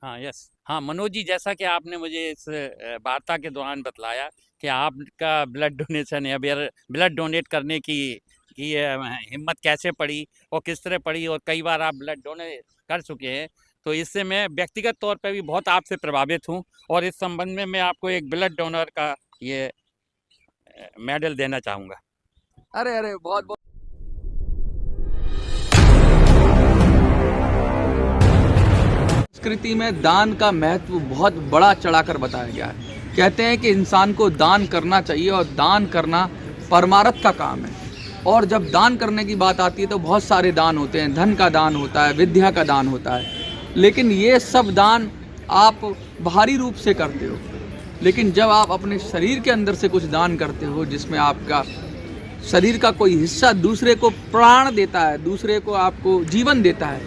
हाँ, यस। हाँ, मनोज जी, जैसा कि आपने मुझे इस वार्ता के दौरान बतलाया कि आपका ब्लड डोनेशन या ब्लड डोनेट करने की हिम्मत कैसे पड़ी और किस तरह पड़ी, और कई बार आप ब्लड डोनेट कर चुके हैं, तो इससे मैं व्यक्तिगत तौर पे भी बहुत आपसे प्रभावित हूँ। और इस संबंध में मैं आपको एक ब्लड डोनर का ये मेडल देना चाहूँगा। अरे अरे, बहुत बहुत संस्कृति में दान का महत्व बहुत बड़ा चढ़ाकर बताया गया है। कहते हैं कि इंसान को दान करना चाहिए और दान करना परमार्थ का काम है। और जब दान करने की बात आती है तो बहुत सारे दान होते हैं, धन का दान होता है, विद्या का दान होता है, लेकिन ये सब दान आप बाहरी रूप से करते हो। लेकिन जब आप अपने शरीर के अंदर से कुछ दान करते हो, जिसमें आपका शरीर का कोई हिस्सा दूसरे को प्राण देता है, दूसरे को आपको जीवन देता है,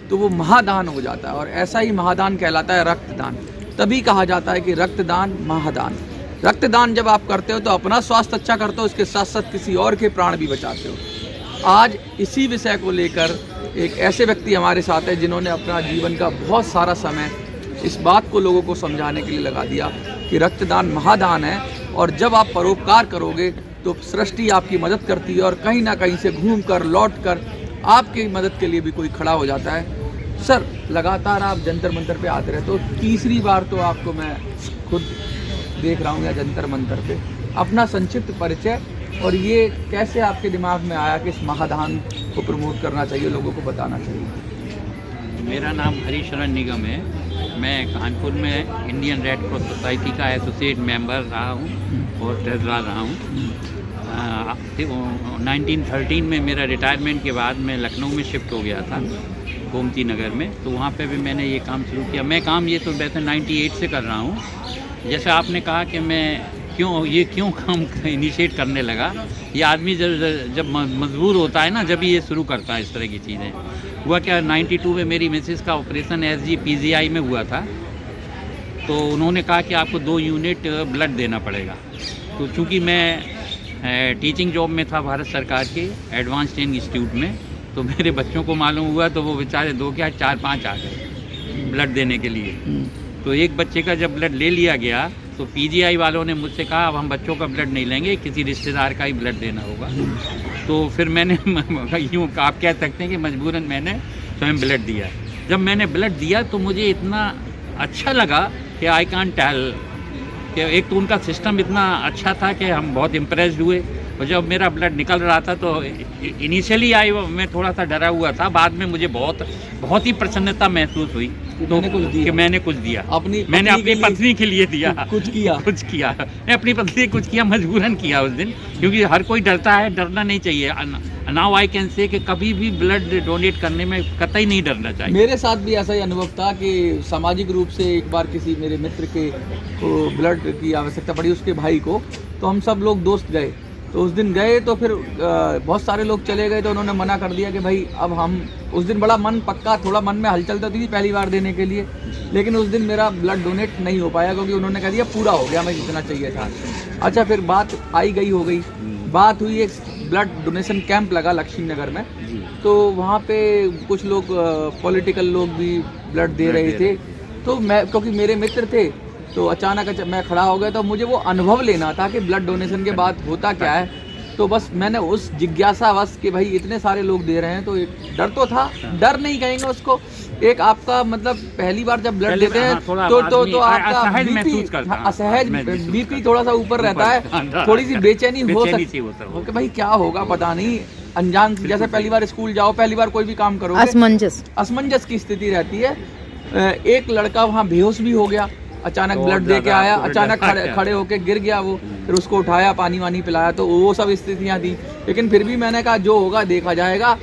तो वो महादान हो जाता है। और ऐसा ही महादान कहलाता है रक्तदान। तभी कहा जाता है कि रक्तदान महादान। रक्तदान जब आप करते हो तो अपना स्वास्थ्य अच्छा करते हो, उसके साथ साथ किसी और के प्राण भी बचाते हो। आज इसी विषय को लेकर एक ऐसे व्यक्ति हमारे साथ है जिन्होंने अपना जीवन का बहुत सारा समय इस बात को लोगों को समझाने के लिए लगा दिया कि रक्तदान महादान है, और जब आप परोपकार करोगे तो सृष्टि आपकी मदद करती है, और कहीं ना कहीं से घूम कर लौट कर आपकी मदद के लिए भी कोई खड़ा हो जाता है। सर, लगातार आप जंतर मंतर पे आते रहते हो, तीसरी बार तो आपको मैं खुद देख रहा हूँ या जंतर मंतर पे। अपना संक्षिप्त परिचय और ये कैसे आपके दिमाग में आया कि इस महादान को प्रमोट करना चाहिए, लोगों को बताना चाहिए। मेरा नाम हरिशरण निगम है। मैं कानपुर में इंडियन रेड क्रॉस सोसाइटी का एसोसिएट मेंबर रहा हूँ और ट्रेजरर रहा हूँ। 1913 में मेरा रिटायरमेंट के बाद मैं लखनऊ में शिफ्ट हो गया था, गोमती नगर में, तो वहाँ पे भी मैंने ये काम शुरू किया। मैं काम ये तो वैसे 98 से कर रहा हूँ। जैसे आपने कहा कि मैं क्यों काम इनिशिएट करने लगा, ये आदमी जब मजबूर होता है ना, जब ये शुरू करता है इस तरह की चीज़ें। हुआ क्या, 92 में मेरी मिसेस का ऑपरेशन SGPGI में हुआ था, तो उन्होंने कहा कि आपको 2 यूनिट ब्लड देना पड़ेगा। तो चूँकि मैं टीचिंग जॉब में था भारत सरकार के एडवांस ट्रेनिंग इंस्टीट्यूट में, तो मेरे बच्चों को मालूम हुआ, तो वो बेचारे 2 क्या 4-5 आ गए ब्लड देने के लिए। तो एक बच्चे का जब ब्लड ले लिया गया तो PGI वालों ने मुझसे कहा अब हम बच्चों का ब्लड नहीं लेंगे, किसी रिश्तेदार का ही ब्लड देना होगा। तो फिर मैंने यूँ आप कह सकते हैं कि मजबूरन मैंने स्वयं ब्लड दिया। जब मैंने ब्लड दिया तो मुझे इतना अच्छा लगा कि आई कांट टेल, कि एक तो उनका सिस्टम इतना अच्छा था कि हम बहुत इम्प्रेस्ड हुए। और जब मेरा ब्लड निकल रहा था तो इनिशियली मैं थोड़ा सा डरा हुआ था, बाद में मुझे बहुत ही प्रसन्नता महसूस हुई तो कि मैंने कुछ दिया। मैंने अपनी पत्नी के लिए दिया, कुछ किया। मैं अपनी पत्नी के कुछ किया, मजबूरन किया उस दिन, क्योंकि हर कोई डरता है, डरना नहीं चाहिए। नाउ आई कैन से कि कभी भी ब्लड डोनेट करने में कतई नहीं डरना चाहिए। मेरे साथ भी ऐसा ही अनुभव था कि सामाजिक रूप से एक बार किसी मेरे मित्र को ब्लड की आवश्यकता पड़ी, उसके भाई को, तो हम सब लोग दोस्त गए। तो उस दिन गए तो फिर बहुत सारे लोग चले गए, तो उन्होंने मना कर दिया कि भाई अब हम, उस दिन बड़ा मन पक्का, थोड़ा मन में हलचल तो थी पहली बार देने के लिए, लेकिन उस दिन मेरा ब्लड डोनेट नहीं हो पाया क्योंकि उन्होंने कह दिया पूरा हो गया, मैं जितना चाहिए था। अच्छा, फिर बात आई गई हो गई, बात हुई, एक ब्लड डोनेशन कैंप लगा लक्ष्मी नगर में, तो वहाँ पे कुछ लोग पॉलिटिकल लोग भी ब्लड दे रहे थे। तो मैं, क्योंकि मेरे मित्र थे, तो अचानक मैं खड़ा हो गया, तो मुझे वो अनुभव लेना था कि ब्लड डोनेशन के बाद होता क्या है। तो बस मैंने उस जिज्ञासावश कि भाई इतने सारे लोग दे रहे हैं, तो एक डर तो था, डर नहीं कहेंगे उसको, एक आपका मतलब पहली बार जब ब्लड देते हैं तो आपका असहज BP थोड़ा सा ऊपर रहता है, थोड़ी सी बेचैनी हो सकती है कि भाई क्या होगा पता नहीं, अनजान, जैसे पहली बार स्कूल जाओ, पहली बार कोई भी काम करो, असमंजस की स्थिति रहती है। एक लड़का वहाँ बेहोश भी हो गया, अचानक ब्लड दे के आया, अचानक खड़े होके गिर गया वो, फिर उसको उठाया, पानी वानी पिलाया, तो वो सब स्थितियाँ थी। लेकिन फिर भी मैंने कहा जो होगा देखा जाएगा,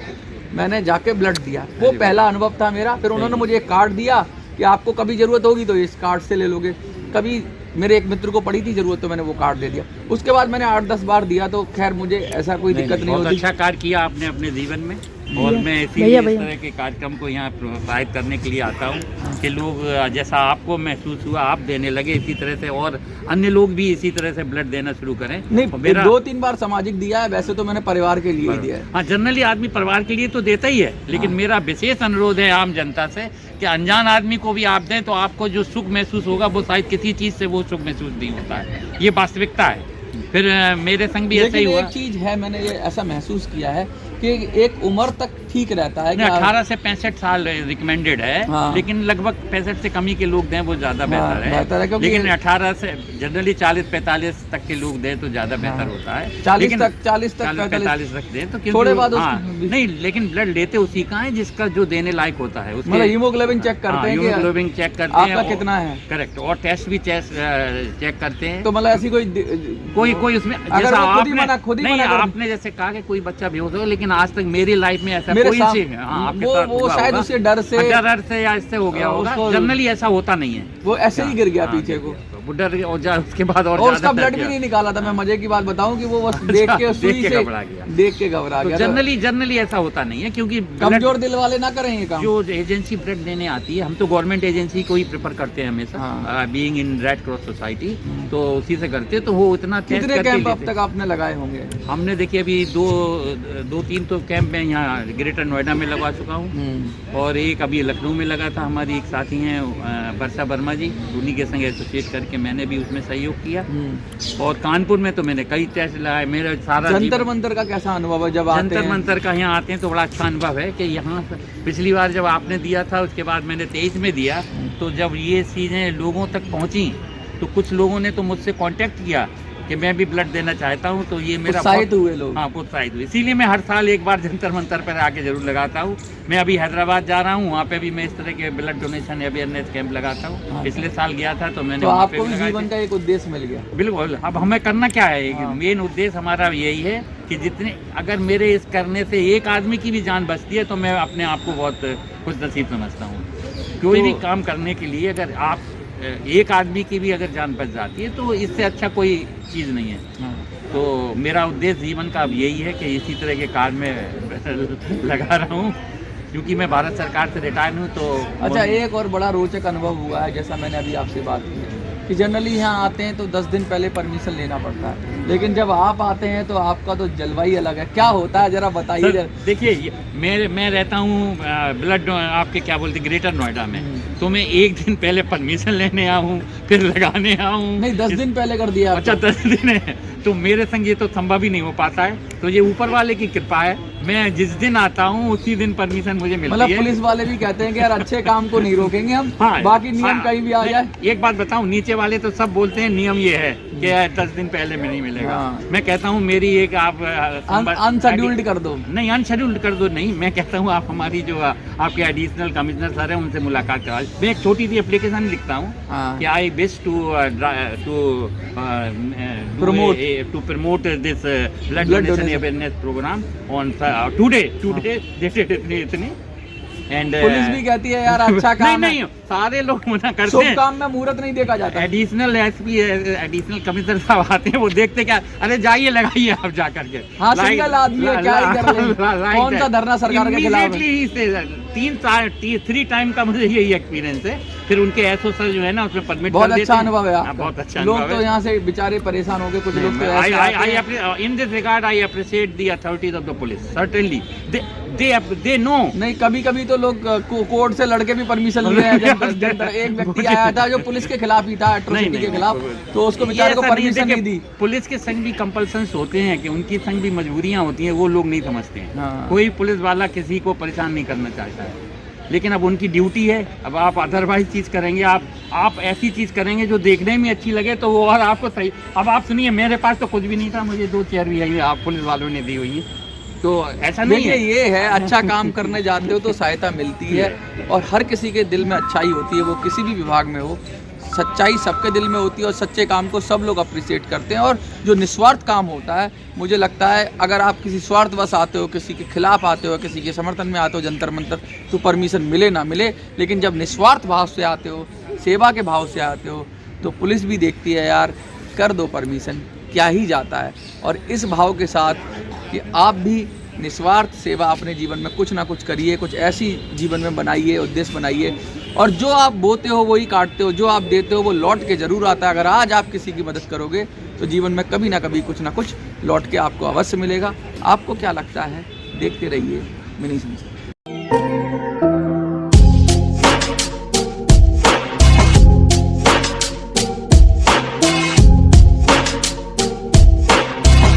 मैंने जाके ब्लड दिया। वो पहला अनुभव था मेरा। फिर उन्होंने मुझे एक कार्ड दिया कि आपको कभी ज़रूरत होगी तो इस कार्ड से ले लोगे। कभी मेरे एक मित्र को पड़ी थी ज़रूरत, तो मैंने वो कार्ड दे दिया। उसके बाद मैंने 8-10 बार दिया, तो खैर मुझे ऐसा कोई दिक्कत नहीं होती। अच्छा कार्य किया आपने अपने जीवन में। और मैं इसीलिए इस तरह के कार्यक्रम को यहाँ प्रोत्साहित करने के लिए आता हूँ कि लोग जैसा आपको महसूस हुआ आप देने लगे इसी तरह से और अन्य लोग भी इसी तरह से ब्लड देना शुरू करें। नहीं, मेरा 2-3 बार सामाजिक दिया है, वैसे तो मैंने परिवार के लिए ही दिया है। हाँ, जनरली आदमी परिवार के लिए तो देता ही है, लेकिन मेरा विशेष अनुरोध है आम जनता से कि अनजान आदमी को भी आप दें तो आपको जो सुख महसूस होगा वो शायद किसी चीज़ से वो सुख महसूस नहीं होता है, ये वास्तविकता है। फिर मेरे संग भी ऐसा ही हुआ। एक चीज है, मैंने ये ऐसा महसूस किया है कि एक उम्र तक ठीक रहता है कि 18 से 65 साल रिकमेंडेड है। हाँ। लेकिन लगभग 65 से कम ही के लोग दें वो ज़्यादा बेहतर है, लेकिन 18 से जनरली 40-45 तक के लोग दें तो ज़्यादा बेहतर होता है। 40 तक 45 तक दें तो थोड़े बाद नहीं, लेकिन ब्लड लेते उसी का है जिसका जो देने लायक होता है। मतलब हीमोग्लोबिन चेक करते हैं, हीमोग्लोबिन चेक करते हैं आपका कितना है, करेक्ट, और टेस्ट भी चेक करते हैं। तो मतलब ऐसी कोई उसमें जैसा आपने जैसे कहा कि कोई बच्चा बेहोश हो, लेकिन आज तक मेरी लाइफ में ऐसा कोई वो शायद उसे डर से या इससे हो गया होगा। जनरली ऐसा होता नहीं है, वो ऐसे ही गिर गया पीछे को, वो डर गया और उसके बाद और उसका ब्लड भी नहीं निकाला था। मैं मजे की बात बताऊं कि वो बस देख के घबरा गया। जनरली ऐसा होता नहीं है, क्योंकि कमजोर दिल वाले ना करें ये काम। जो एजेंसी ब्लड देने आती है, हम तो गवर्नमेंट एजेंसी को ही प्रेफर करते हैं हमेशा, being in red cross society, तो उसी से करते हैं। तो वो इतना कितने कैंप अब तक आपने लगाए होंगे? हमने देखिए अभी 2-3 तो कैंप में यहाँ ग्रेटर नोएडा में लगा चुका हूँ, और एक अभी लखनऊ में लगा था। हमारी एक साथी हैं वर्षा वर्मा जी, उन्हीं के संग एसोसिएट करके मैंने भी उसमें सहयोग किया। और कानपुर में तो मैंने कई टेस्ट लगाए। मेरा सारा जंतर मंतर का कैसा अनुभव है जब आते हैं? जंतर मंतर का यहाँ आते हैं तो बड़ा अच्छा अनुभव है कि यहाँ पिछली बार जब आपने दिया था, उसके बाद मैंने 23 में दिया, तो जब ये चीज़ें लोगों तक पहुँची तो कुछ लोगों ने तो मुझसे कांटेक्ट किया कि मैं भी ब्लड देना चाहता हूँ। तो ये मेरा उत्साहित हुए लोग। हाँ, उत्साहित हुए। इसीलिए मैं हर साल एक बार जंतर मंतर पर आके जरूर लगाता हूँ। मैं अभी हैदराबाद जा रहा हूँ, वहाँ पे भी मैं इस तरह के ब्लड डोनेशन अवेयरनेस कैंप लगाता हूँ। पिछले साल गया था तो मैंने आपको भी जीवन का एक उद्देश्य मिल गया। बिल्कुल। अब हमें करना क्या है, मेन उद्देश्य हमारा यही है कि जितने अगर मेरे इस करने से एक आदमी की भी जान बचती है तो मैं अपने आप को बहुत खुश नसीब समझता हूँ। कोई भी काम करने के लिए अगर आप एक आदमी की भी अगर जान बच जाती है तो इससे अच्छा कोई चीज़ नहीं है। तो मेरा उद्देश्य जीवन का अब यही है कि इसी तरह के कार्य में लगा रहा हूँ, क्योंकि मैं भारत सरकार से रिटायर हूँ। तो अच्छा, एक और बड़ा रोचक अनुभव हुआ है, जैसा मैंने अभी आपसे बात की है कि जनरली यहाँ आते हैं तो 10 दिन पहले परमिशन लेना पड़ता है, लेकिन जब आप आते हैं तो आपका तो जलवाई अलग है। क्या होता है जरा बताइए। देखिए, मैं रहता हूँ ब्लड आपके क्या बोलते ग्रेटर नोएडा में, तो मैं एक दिन पहले परमिशन लेने आऊँ, फिर लगाने आऊँ। नहीं, 10 दिन पहले कर दिया। अच्छा, 10 दिन है तो मेरे संग ये तो संभव ही नहीं हो पाता है। तो ये ऊपर वाले की कृपा है, मैं जिस दिन आता हूँ उसी दिन परमिशन मुझे मिलती है। मतलब पुलिस वाले भी कहते हैं कि यार अच्छे काम को नहीं रोकेंगे हम। हाँ, बाकी नियम कहीं भी आ जाए। एक बात बताऊँ, नीचे वाले तो सब बोलते हैं नियम ये है कि 10 दिन पहले में नहीं मिलेगा। मैं कहता हूँ मेरी एक आप अनशेड्यूल्ड कर दो। नहीं, अनशेड्यूल्ड कर दो नहीं, मैं कहता हूँ आप हमारी जो आपके एडिशनल कमिश्नर सर हैं उनसे मुलाकात करा। मैं एक छोटी सी एप्लीकेशन लिखता हूँ कि I wish to promote this blood donation awareness program on today इतनी। एंड पुलिस भी कहती है यार अच्छा काम नहीं, सारे लोग मना करते हैं। शुभ काम में मुहूर्त नहीं देखा जाता। एडिशनल एसपी एडिशनल कमिश्नर साहब आते हैं, वो देखते क्या, अरे जाइए लगाइए आप जा करके। हाँ, सिंगल आदमी है, क्या ही कर लें। कौन सा धरना सरकार के खिलाफ है। 3 टाइम का मुझे यही एक्सपीरियंस है। फिर उनके एसओ सर जो है ना उसमें परमिट बहुत अच्छा अनुभव है आपका। बहुत अच्छा। लोग तो यहाँ से बेचारे परेशान हो गए, कुछ लोग तो in this regard I appreciate the authorities of the police. Certainly they know. नहीं, कभी कभी तो लोग कोर्ट से लड़के भी परमिशन लिए हैं। एक व्यक्ति आया था जो पुलिस के खिलाफ ही था, एट्रोसिटी के खिलाफ, तो उसको बेचारे को परमिशन नहीं दी। पुलिस के संग भी कंपल्सन्स होते हैं कि उनकी संग भी मजबूरियां होती हैं, वो लोग नहीं समझते हैं। कोई पुलिस वाला किसी को परेशान नहीं करना चाहता है, लेकिन अब उनकी ड्यूटी है। अब आप अदरवाइज चीज़ करेंगे, आप ऐसी चीज़ करेंगे जो देखने में अच्छी लगे तो वो और आपको सही। अब आप सुनिए, मेरे पास तो कुछ भी नहीं था, मुझे 2 चेयर भी आई आप पुलिस वालों ने दी हुई है। तो ऐसा नहीं है। ये है, अच्छा काम करने जाते हो तो सहायता मिलती है, और हर किसी के दिल में अच्छाई होती है, वो किसी भी विभाग में हो। सच्चाई सबके दिल में होती है, और सच्चे काम को सब लोग अप्रिशिएट करते हैं। और जो निस्वार्थ काम होता है, मुझे लगता है अगर आप किसी स्वार्थवश आते हो, किसी के खिलाफ आते हो, किसी के समर्थन में आते हो जंतर मंतर, तो परमिशन मिले ना मिले, लेकिन जब निस्वार्थ भाव से आते हो, सेवा के भाव से आते हो, तो पुलिस भी देखती है यार कर दो परमिशन, क्या ही जाता है। और इस भाव के साथ कि आप भी निस्वार्थ सेवा अपने जीवन में कुछ ना कुछ करिए, कुछ ऐसी जीवन में बनाइए, उद्देश्य बनाइए, और जो आप बोते हो वही काटते हो, जो आप देते हो वो लौट के ज़रूर आता है। अगर आज आप किसी की मदद करोगे तो जीवन में कभी ना कभी कुछ ना कुछ लौट के आपको अवश्य मिलेगा। आपको क्या लगता है? देखते रहिए मिनी संसार।